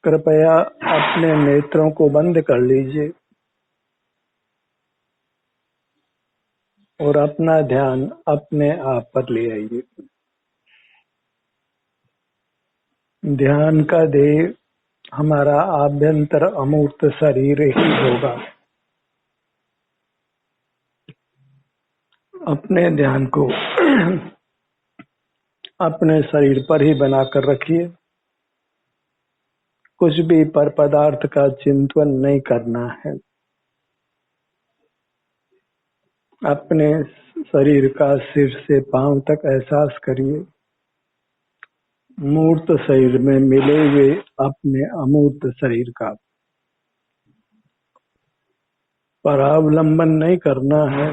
कृपया अपने नेत्रों को बंद कर लीजिए और अपना ध्यान अपने आप पर ले आइए। ध्यान का ध्येय हमारा आभ्यंतर अमूर्त शरीर ही होगा। अपने ध्यान को अपने शरीर पर ही बनाकर रखिए। कुछ भी पर पदार्थ का चिंतन नहीं करना है। अपने शरीर का सिर से पांव तक एहसास करिए। मूर्त शरीर में मिले हुए अपने अमूर्त शरीर का परावलंबन नहीं करना है।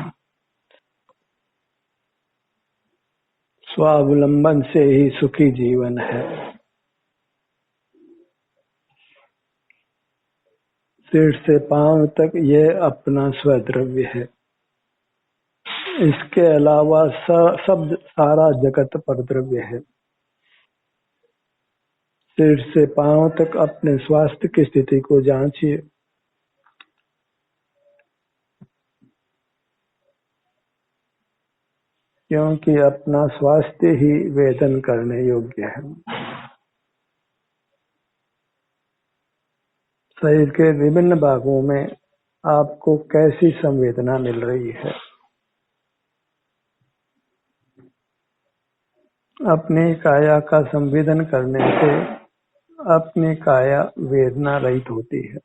स्वावलंबन से ही सुखी जीवन है। सिर से पांव तक यह अपना स्वद्रव्य है। इसके अलावा सब सारा जगत परद्रव्य है। सिर से पांव तक अपने स्वास्थ्य की स्थिति को जांचिए। क्योंकि अपना स्वास्थ्य ही वेदन करने योग्य है। शरीर के विभिन्न भागों में आपको कैसी संवेदना मिल रही है? अपनी काया का संवेदन करने से अपनी काया वेदना रहित होती है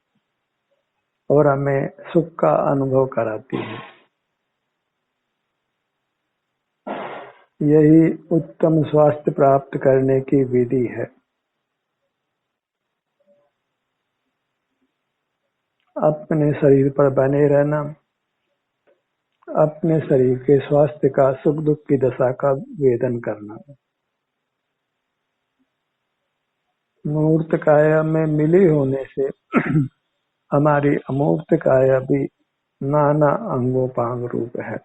और हमें सुख का अनुभव कराती है। यही उत्तम स्वास्थ्य प्राप्त करने की विधि है। अपने शरीर पर बने रहना, अपने शरीर के स्वास्थ्य का सुख दुख की दशा का वेदन करना। मूर्त काया में मिली होने से हमारी अमूर्त काया भी नाना अंगोपांग रूप है।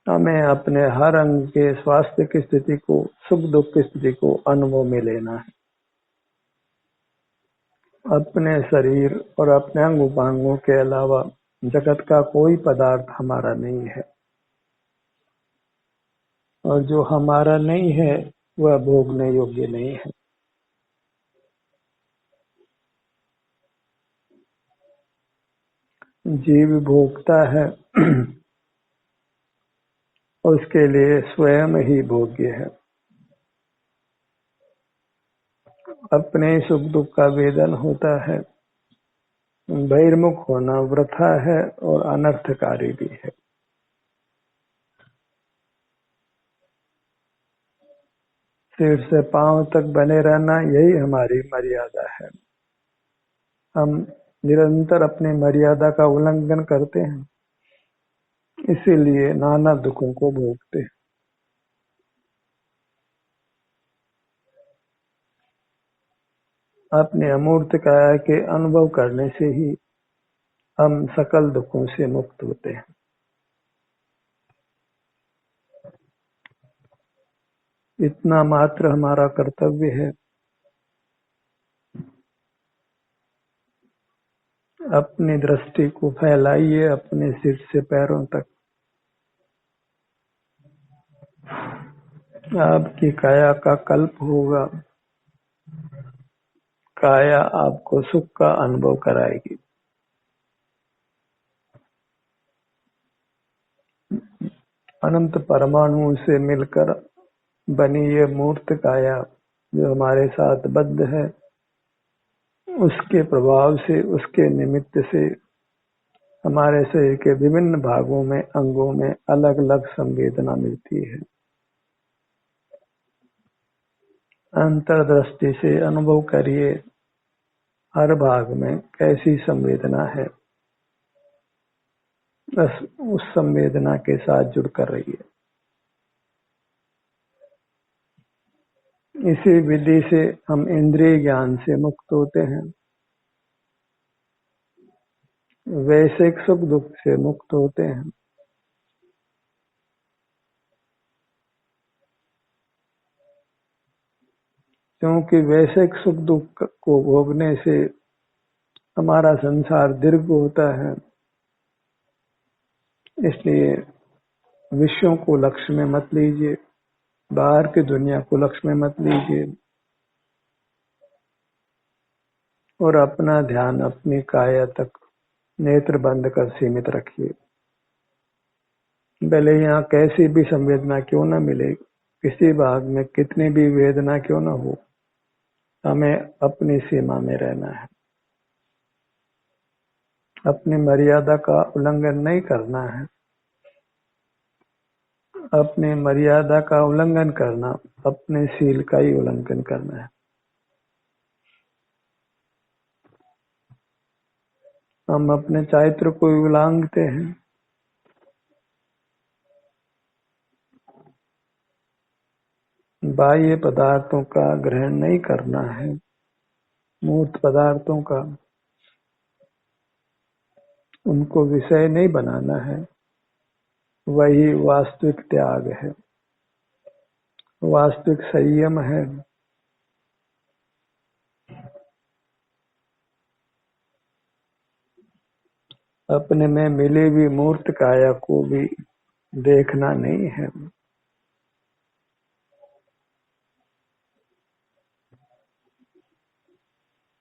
हमें अपने हर अंग के स्वास्थ्य की स्थिति को, सुख दुख की स्थिति को अनुभव में लेना है। अपने शरीर और अपने अंग उपांगों के अलावा जगत का कोई पदार्थ हमारा नहीं है, और जो हमारा नहीं है वह भोगने योग्य नहीं है। जीव भोगता है और उसके लिए स्वयं ही भोग्य है। अपने सुख दुख का वेदन होता है। बहिर्मुख होना वृथा है और अनर्थकारी भी है। सिर से पांव तक बने रहना यही हमारी मर्यादा है। हम निरंतर अपनी मर्यादा का उल्लंघन करते हैं, इसीलिए नाना दुखों को भोगते हैं। अपने अमूर्त काया के अनुभव करने से ही हम सकल दुखों से मुक्त होते हैं। इतना मात्र हमारा कर्तव्य है। अपनी दृष्टि को फैलाइए अपने सिर से पैरों तक। आपकी काया का कल्प होगा। काया आपको सुख का अनुभव कराएगी। अनंत परमाणुओं से मिलकर बनी ये मूर्त काया जो हमारे साथ बद्ध है, उसके प्रभाव से, उसके निमित्त से हमारे शरीर के विभिन्न भागों में, अंगों में अलग अलग संवेदना मिलती है। अंतर्दृष्टि से अनुभव करिए हर भाग में कैसी संवेदना है। बस उस संवेदना के साथ जुड़कर रहिए। इसी विधि से हम इंद्रिय ज्ञान से मुक्त होते हैं, वैश्विक सुख दुख से मुक्त होते हैं। क्योंकि वैश्विक सुख दुख को भोगने से हमारा संसार दीर्घ होता है, इसलिए विषयों को लक्ष्य में मत लीजिए, बाहर की दुनिया को लक्ष्य में मत लीजिए और अपना ध्यान अपनी काया तक नेत्र बंद कर सीमित रखिए। भले यहाँ कैसी भी संवेदना क्यों न मिले, किसी भाग में कितनी भी वेदना क्यों न हो, हमें अपनी सीमा में रहना है। अपनी मर्यादा का उल्लंघन नहीं करना है। अपनी मर्यादा का उल्लंघन करना अपने शील का ही उल्लंघन करना है। हम अपने चारित्र को उल्लंघते हैं। बाह्य पदार्थों का ग्रहण नहीं करना है, मूर्त पदार्थों का, उनको विषय नहीं बनाना है। वही वास्तविक त्याग है, वास्तविक संयम है। अपने में मिली हुई मूर्त काया को भी देखना नहीं है।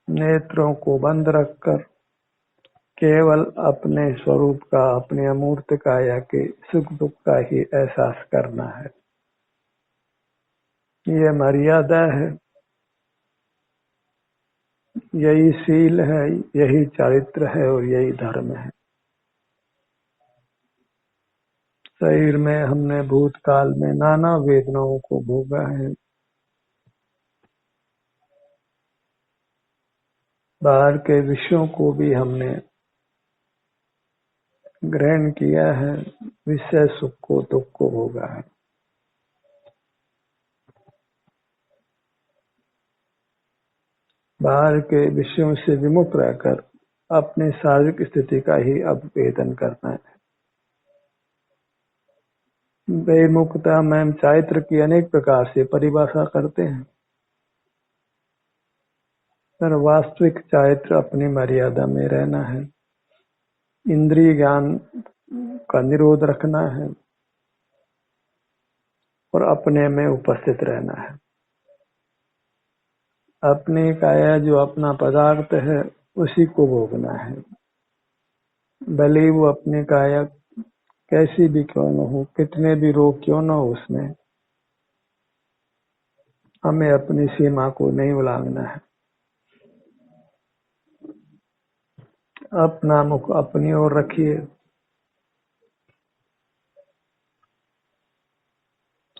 नेत्रों को बंद रखकर केवल अपने स्वरूप का, अपने अमूर्त काया के सुख दुख का ही एहसास करना है। ये मर्यादा है, यही शील है, यही चारित्र है और यही धर्म है। शरीर में हमने भूतकाल में नाना वेदनाओं को भोगा है, बाहर के विषयों को भी हमने ग्रहण किया है, विषय सुख को दुख को भोगा है। बाहर के विषयों से विमुक्त रहकर अपनी शारीरिक स्थिति का ही अववेदन करना है। बेमुक्ता में चारित्र की अनेक प्रकार से परिभाषा करते हैं, पर वास्तविक चारित्र अपनी मर्यादा में रहना है, इंद्रिय ज्ञान का निरोध रखना है और अपने में उपस्थित रहना है। अपनी काया जो अपना पदार्थ है उसी को भोगना है, भले वो अपनी काया कैसी भी क्यों न हो, कितने भी रोग क्यों न हो, उसमें हमें अपनी सीमा को नहीं उल्लंघना है। अपना मुख अपनी ओर रखिए,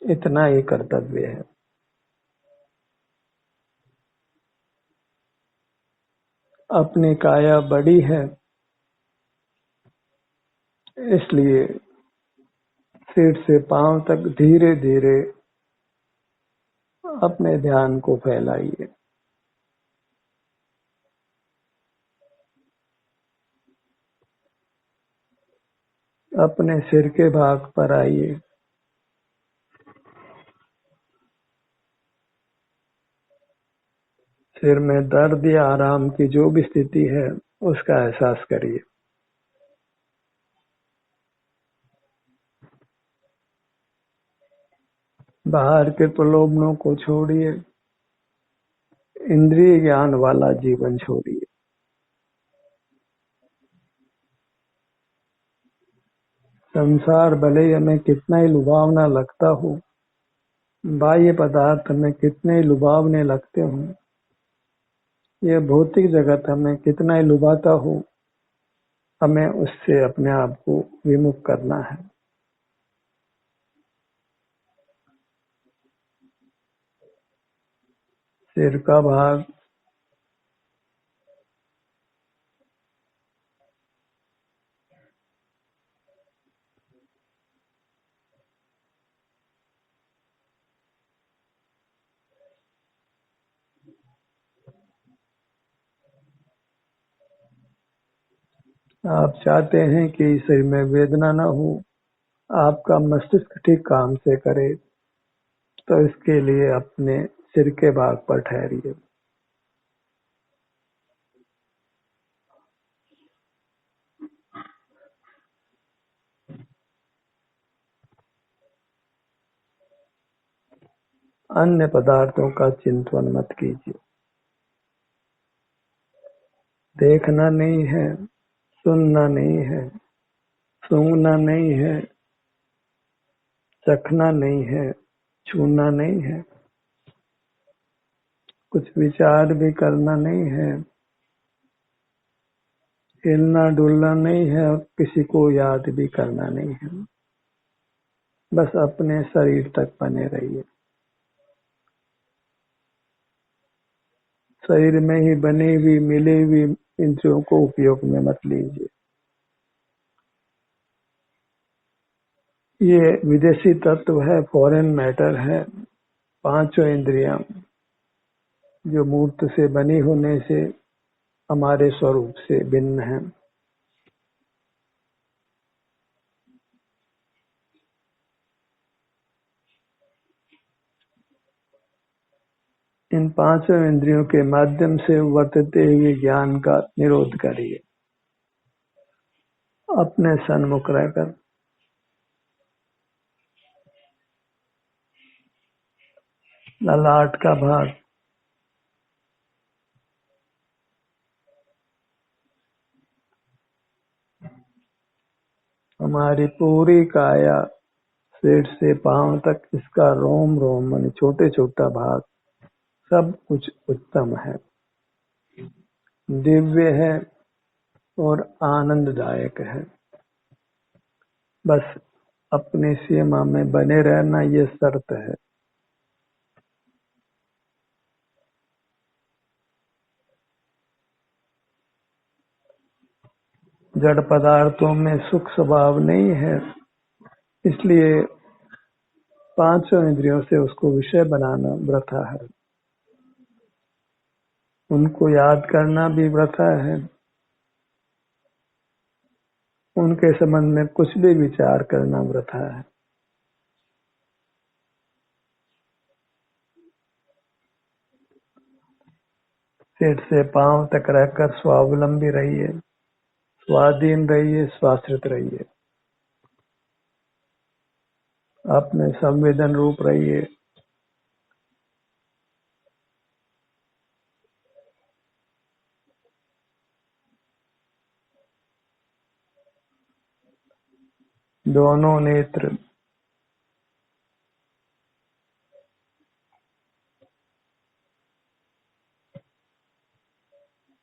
इतना ही कर्तव्य है। अपनी काया बड़ी है, इसलिए सिर से पांव तक धीरे धीरे अपने ध्यान को फैलाइए। अपने सिर के भाग पर आइए, सिर में दर्द या आराम की जो भी स्थिति है उसका एहसास करिए। बाहर के प्रलोभनों को छोड़िए, इंद्रिय ज्ञान वाला जीवन छोड़िए। संसार भले ही हमें कितना ही लुभावना लगता हो, बाह्य पदार्थ हमें कितने ही लुभावने लगते हों, यह भौतिक जगत हमें कितना ही लुभाता हो, हमें उससे अपने आप को विमुख करना है। सिर का भाग आप चाहते हैं कि शरीर में वेदना न हो, आपका मस्तिष्क ठीक काम से करे, तो इसके लिए अपने सिर के भाग पर ठहरिए। अन्य पदार्थों का चिंतन मत कीजिए। देखना नहीं है, सुनना नहीं है, सूंघना नहीं है, चखना नहीं है, छूना नहीं है, कुछ विचार भी करना नहीं है, हिलना डुलना नहीं है और किसी को याद भी करना नहीं है। बस अपने शरीर तक बने रहिए। शरीर में ही बनी हुई मिली हुई इंद्रियों को उपयोग में मत लीजिए। ये विदेशी तत्व है, फॉरेन मैटर है। पांचों इंद्रियां जो मूर्त से बनी होने से हमारे स्वरूप से भिन्न है। इन पांचों इंद्रियों के माध्यम से वर्तते हुए ज्ञान का निरोध करिए। अपने सन्मुख रहकर ललाट का भाग, हमारी पूरी काया सिर से पांव तक, इसका रोम रोम माने छोटे छोटा भाग सब कुछ उत्तम है, दिव्य है और आनंददायक है। बस अपनी सीमा में बने रहना ये शर्त है। जड़ पदार्थों में सुख स्वभाव नहीं है, इसलिए पांचों इंद्रियों से उसको विषय बनाना वृथा है। उनको याद करना भी वृथा है। उनके संबंध में कुछ भी विचार करना वृथा है। सिर से पांव तक रहकर स्वावलंबी रहिए, स्वाधीन रहिए, स्वाश्रित रहिए। अपने संवेदन रूप रहिए। दोनों नेत्र,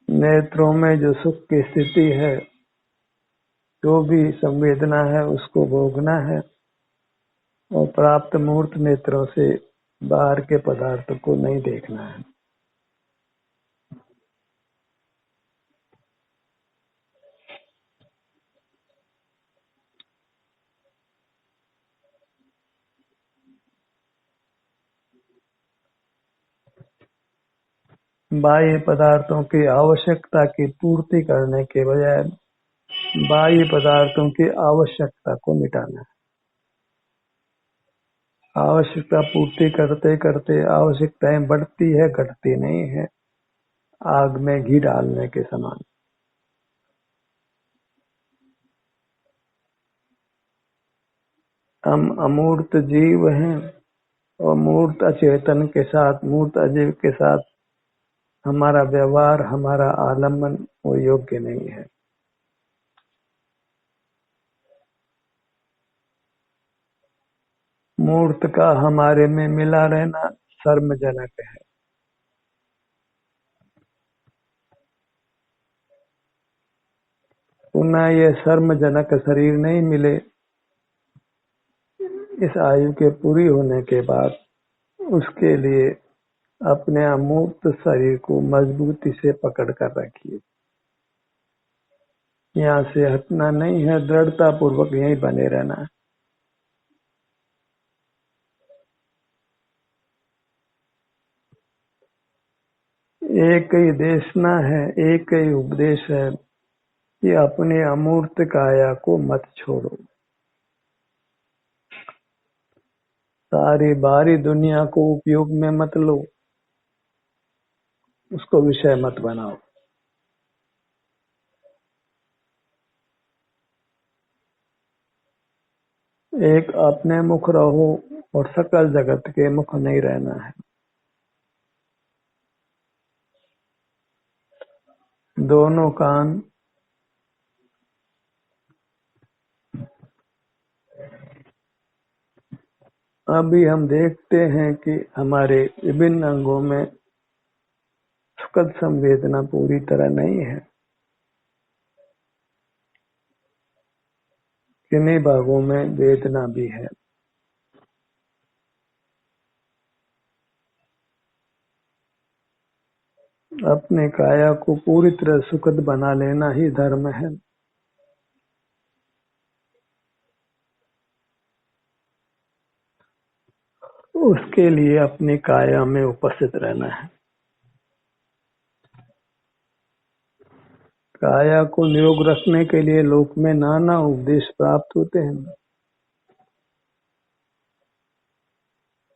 नेत्रों में जो सुख की स्थिति है, जो भी संवेदना है उसको भोगना है और प्राप्त मूर्त नेत्रों से बाहर के पदार्थ को नहीं देखना है। बाह्य पदार्थों की आवश्यकता की पूर्ति करने के बजाय बाह्य पदार्थों की आवश्यकता को मिटाना है। आवश्यकता पूर्ति करते करते आवश्यकताएं बढ़ती है, घटती नहीं है। आग में घी डालने के समान। हम अमूर्त जीव हैं और मूर्त अचेतन के साथ, मूर्त अजीव के साथ हमारा व्यवहार, हमारा आलम्बन वो योग्य नहीं है। मूर्त का हमारे में मिला रहना शर्मजनक है। पुनः ये शर्मजनक शरीर नहीं मिले इस आयु के पूरी होने के बाद, उसके लिए अपने अमूर्त शरीर को मजबूती से पकड़ कर रखिए। यहाँ से हटना नहीं है, दृढ़ता पूर्वक यहीं बने रहना है। एक ही देशना है, एक ही उपदेश है कि अपने अमूर्त काया को मत छोड़ो। सारी बाहरी दुनिया को उपयोग में मत लो, उसको विषय मत बनाओ। एक अपने मुख रहो और सकल जगत के मुख नहीं रहना है। दोनों कान अभी हम देखते हैं कि हमारे विभिन्न अंगों में सुखद संवेदना पूरी तरह नहीं है। किन्हीं भागों में वेदना भी है। अपने काया को पूरी तरह सुखद बना लेना ही धर्म है। उसके लिए अपनी काया में उपस्थित रहना है। काया को निरोग रखने के लिए लोक में नाना उपदेश प्राप्त होते हैं,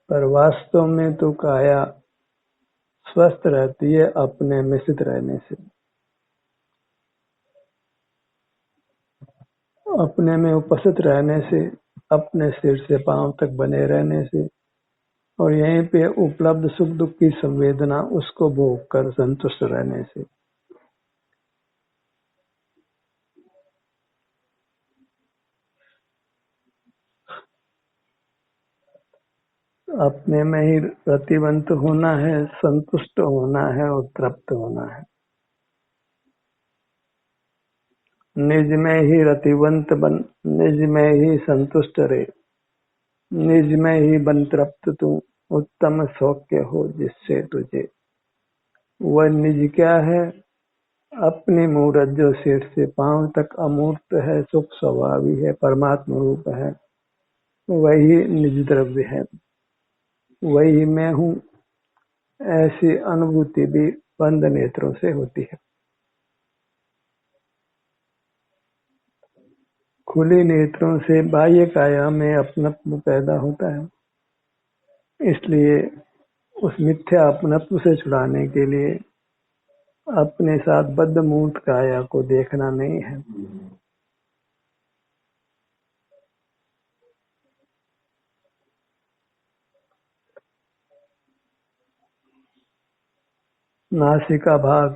पर वास्तव में तो काया स्वस्थ रहती है अपने में स्थित रहने से, अपने में उपस्थित रहने से, अपने सिर से पांव तक बने रहने से और यहीं पे उपलब्ध सुख दुख की संवेदना उसको भोग कर संतुष्ट रहने से। अपने में ही रतिवंत होना है, संतुष्ट होना है और तृप्त होना है। निज में ही रतिवंत बन, निज में ही संतुष्ट रहे, निज में ही बन तृप्त तू, उत्तम सौख्य हो जिससे तुझे। वह निज क्या है? अपनी मूरत जो सिर से पांव तक अमूर्त है, सुख स्वभावी है, परमात्मा रूप है, वही निज द्रव्य है, वही मैं हूँ। ऐसी अनुभूति भी बंद नेत्रों से होती है। खुले नेत्रों से बाह्य काया में अपनत्व पैदा होता है, इसलिए उस मिथ्या अपनत्व से छुड़ाने के लिए अपने साथ बद्ध मूर्त काया को देखना नहीं है। नासिका भाग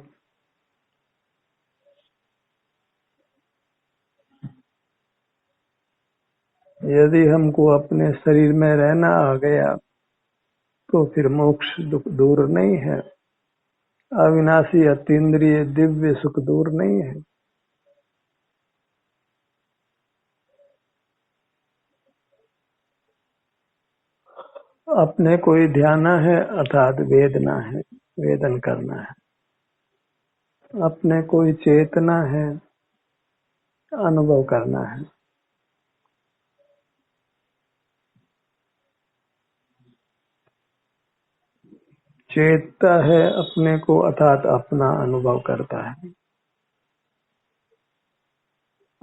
यदि हमको अपने शरीर में रहना आ गया तो फिर मोक्ष दूर नहीं है, अविनाशी अतीन्द्रिय दिव्य सुख दूर नहीं है। अपने कोई ध्यान है अर्थात वेदना है, वेदन करना है। अपने कोई चेतना है, अनुभव करना है। चेतता है अपने को अर्थात अपना अनुभव करता है।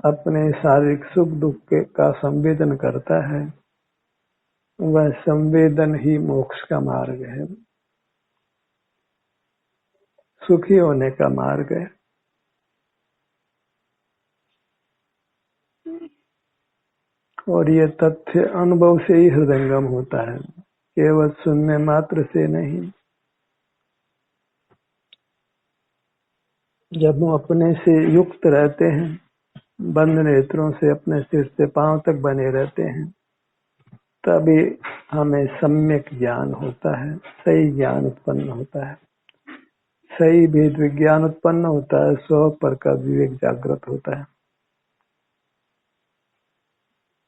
अपने शारीरिक सुख दुख का संवेदन करता है, वह संवेदन ही मोक्ष का मार्ग है, सुखी होने का मार्ग है। और ये तथ्य अनुभव से ही हृदयंगम होता है, केवल सुनने मात्र से नहीं। जब हम अपने से युक्त रहते हैं, बंद नेत्रों से अपने सिर से पांव तक बने रहते हैं, तभी हमें सम्यक ज्ञान होता है, सही ज्ञान उत्पन्न होता है, सही भेद विज्ञान उत्पन्न होता है, स्व पर का विवेक जागृत होता है।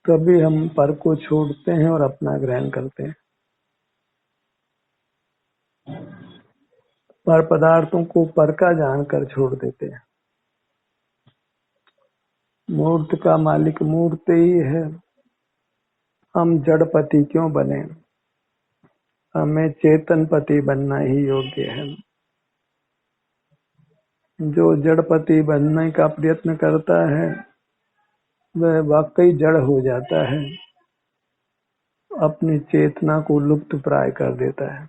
तभी हम पर को छोड़ते हैं और अपना ग्रहण करते हैं। पर पदार्थों को पर का जानकर छोड़ देते हैं। मूर्त का मालिक मूर्त ही है, हम जड़पति क्यों बने? हमें चेतनपति बनना ही योग्य है। जो जड़पति बनने का प्रयत्न करता है वह वाकई जड़ हो जाता है अपनी चेतना को लुप्त प्राय कर देता है।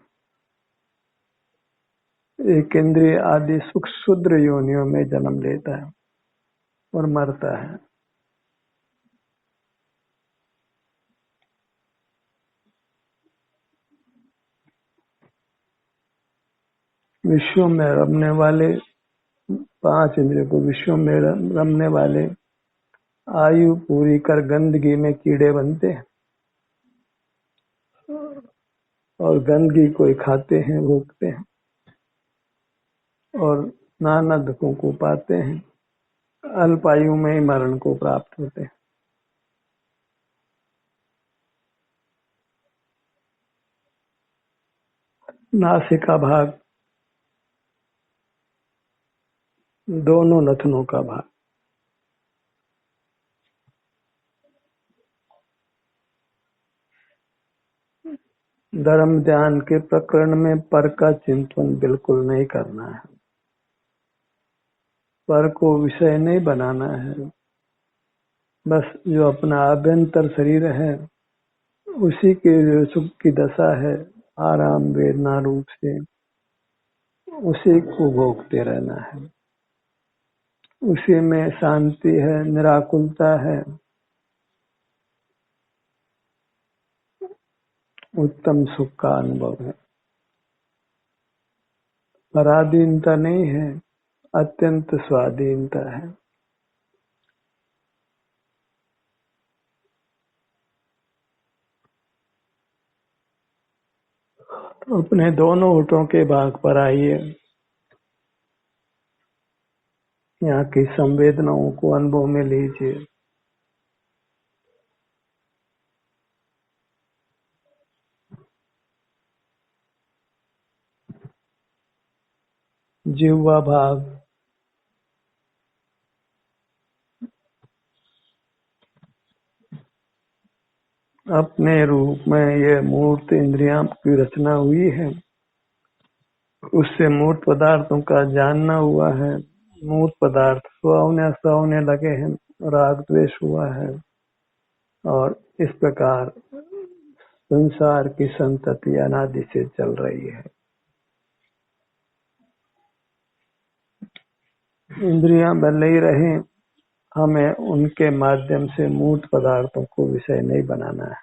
एक इंद्रिय आदि क्षुद्र योनियों में जन्म लेता है और मरता है। विश्व में रमने वाले 5 इंद्रियों को विश्व में रमने वाले आयु पूरी कर गंदगी में कीड़े बनते हैं और गंदगी को खाते हैं, भोगते हैं और नाना दुखों को पाते हैं। अल्पायु में ही मरण को प्राप्त होते हैं। नासिका भाग, दोनों नथनों का भाग। धर्म ध्यान के प्रकरण में पर का चिंतन बिल्कुल नहीं करना है। पर को विषय नहीं बनाना है। बस जो अपना आभ्यंतर शरीर है उसी के जो सुख की दशा है आराम वेदना रूप से, उसी को भोगते रहना है। उसी में शांति है, निराकुलता है, उत्तम सुख का अनुभव है। पराधीनता नहीं है, अत्यंत स्वाधीनता है। तो अपने दोनों होठों के भाग पर आइए। यहाँ की संवेदनाओं को अनुभव में लीजिए। जिह्वा भाग, अपने रूप में ये मूर्त इंद्रियां की रचना हुई है, उससे मूर्त पदार्थों का जानना हुआ है। मूर्त पदार्थ स्वने लगे हैं, राग द्वेष हुआ है और इस प्रकार संसार की संतति अनादि से चल रही है। इंद्रियां भले ही रहे, हमें उनके माध्यम से मूर्त पदार्थों को विषय नहीं बनाना है।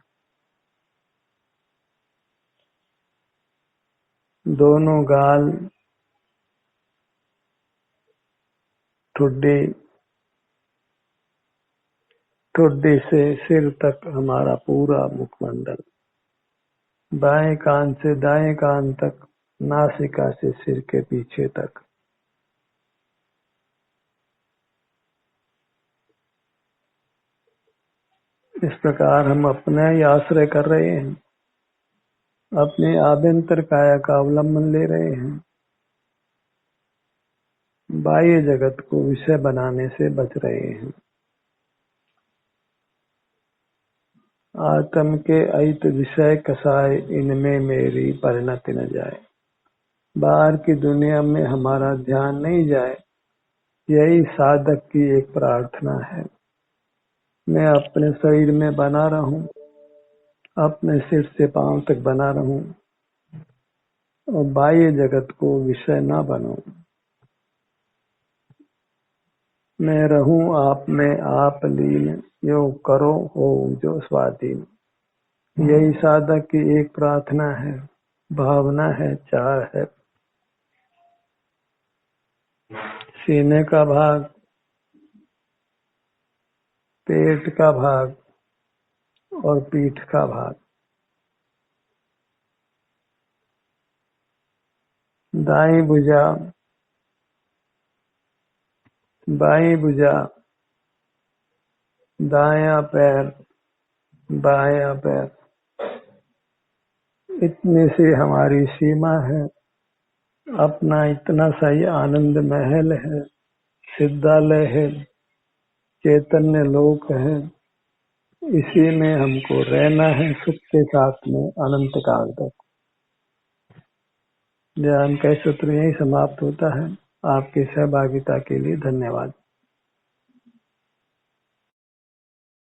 दोनों गाल, ठुड्डी से सिर तक हमारा पूरा मुखमंडल, बाएं कान से दाएं कान तक, नासिका से सिर के पीछे तक, इस प्रकार हम अपना ही आश्रय कर रहे हैं, अपने आभ्यंतर काया का अवलंबन ले रहे हैं। बाह्य जगत को विषय बनाने से बच रहे हैं। आत्म के अहित विषय कसाय, इनमें मेरी परिणति न जाए। बाहर की दुनिया में हमारा ध्यान नहीं जाए, यही साधक की एक प्रार्थना है। मैं अपने शरीर में बना रहूं, अपने सिर से पांव तक बना रहूं और बाह्य जगत को विषय न बनूं। मैं रहूं आप में आप लीन, यो करो हो जो स्वाधीन। यही साधक की एक प्रार्थना है, भावना है, चाह है। सीने का भाग, पेट का भाग और पीठ का भाग। दाई भुजा, बाई भुजा, दायां पैर, बायां पैर, इतनी सी हमारी सीमा है। अपना इतना सा ही आनंद महल है, सिद्धालय है, चैतन्य लोक है। इसी में हमको रहना है, सुख के साथ में अनंत काल तक। ध्यान का सत्र यही समाप्त होता है। आपकी सहभागिता के लिए धन्यवाद।